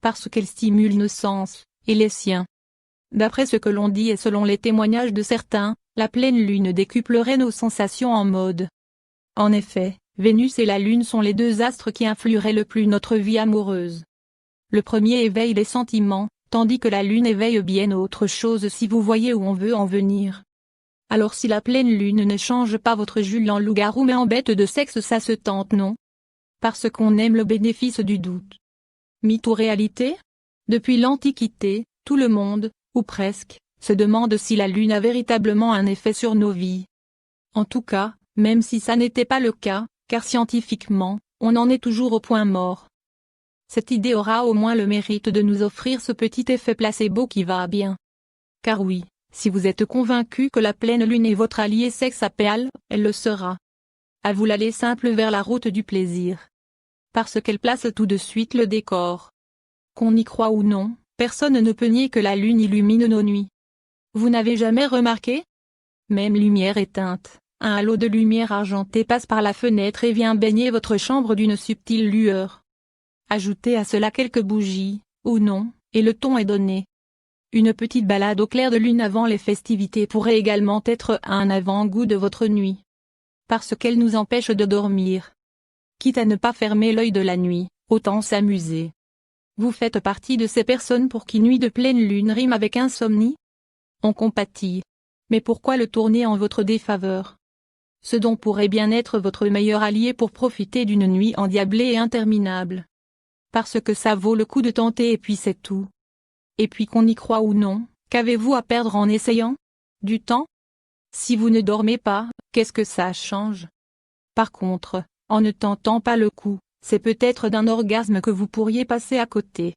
parce qu'elle stimule nos sens, et les siens. D'après ce que l'on dit et selon les témoignages de certains, la pleine lune décuplerait nos sensations en mode. En effet, Vénus et la Lune sont les deux astres qui influeraient le plus notre vie amoureuse. Le premier éveille les sentiments, tandis que la Lune éveille bien autre chose si vous voyez où on veut en venir. Alors si la pleine Lune ne change pas votre Jules en loup-garou mais en bête de sexe, ça se tente, non? Parce qu'on aime le bénéfice du doute. Mythe ou réalité? Depuis l'Antiquité, tout le monde, ou presque, se demande si la Lune a véritablement un effet sur nos vies. En tout cas, même si ça n'était pas le cas, car scientifiquement, on en est toujours au point mort. Cette idée aura au moins le mérite de nous offrir ce petit effet placebo qui va bien. Car oui, si vous êtes convaincu que la pleine lune est votre allié sexapéal, elle le sera. À vous l'aller simple vers la route du plaisir. Parce qu'elle place tout de suite le décor. Qu'on y croit ou non, personne ne peut nier que la lune illumine nos nuits. Vous n'avez jamais remarqué? Même lumière éteinte, un halo de lumière argentée passe par la fenêtre et vient baigner votre chambre d'une subtile lueur. Ajoutez à cela quelques bougies, ou non, et le ton est donné. Une petite balade au clair de lune avant les festivités pourrait également être un avant-goût de votre nuit. Parce qu'elle nous empêche de dormir. Quitte à ne pas fermer l'œil de la nuit, autant s'amuser. Vous faites partie de ces personnes pour qui nuit de pleine lune rime avec insomnie? On compatit. Mais pourquoi le tourner en votre défaveur? Ce dont pourrait bien être votre meilleur allié pour profiter d'une nuit endiablée et interminable. Parce que ça vaut le coup de tenter et puis c'est tout. Et puis qu'on y croit ou non, qu'avez-vous à perdre en essayant? Du temps? Si vous ne dormez pas, qu'est-ce que ça change? Par contre, en ne tentant pas le coup, c'est peut-être d'un orgasme que vous pourriez passer à côté.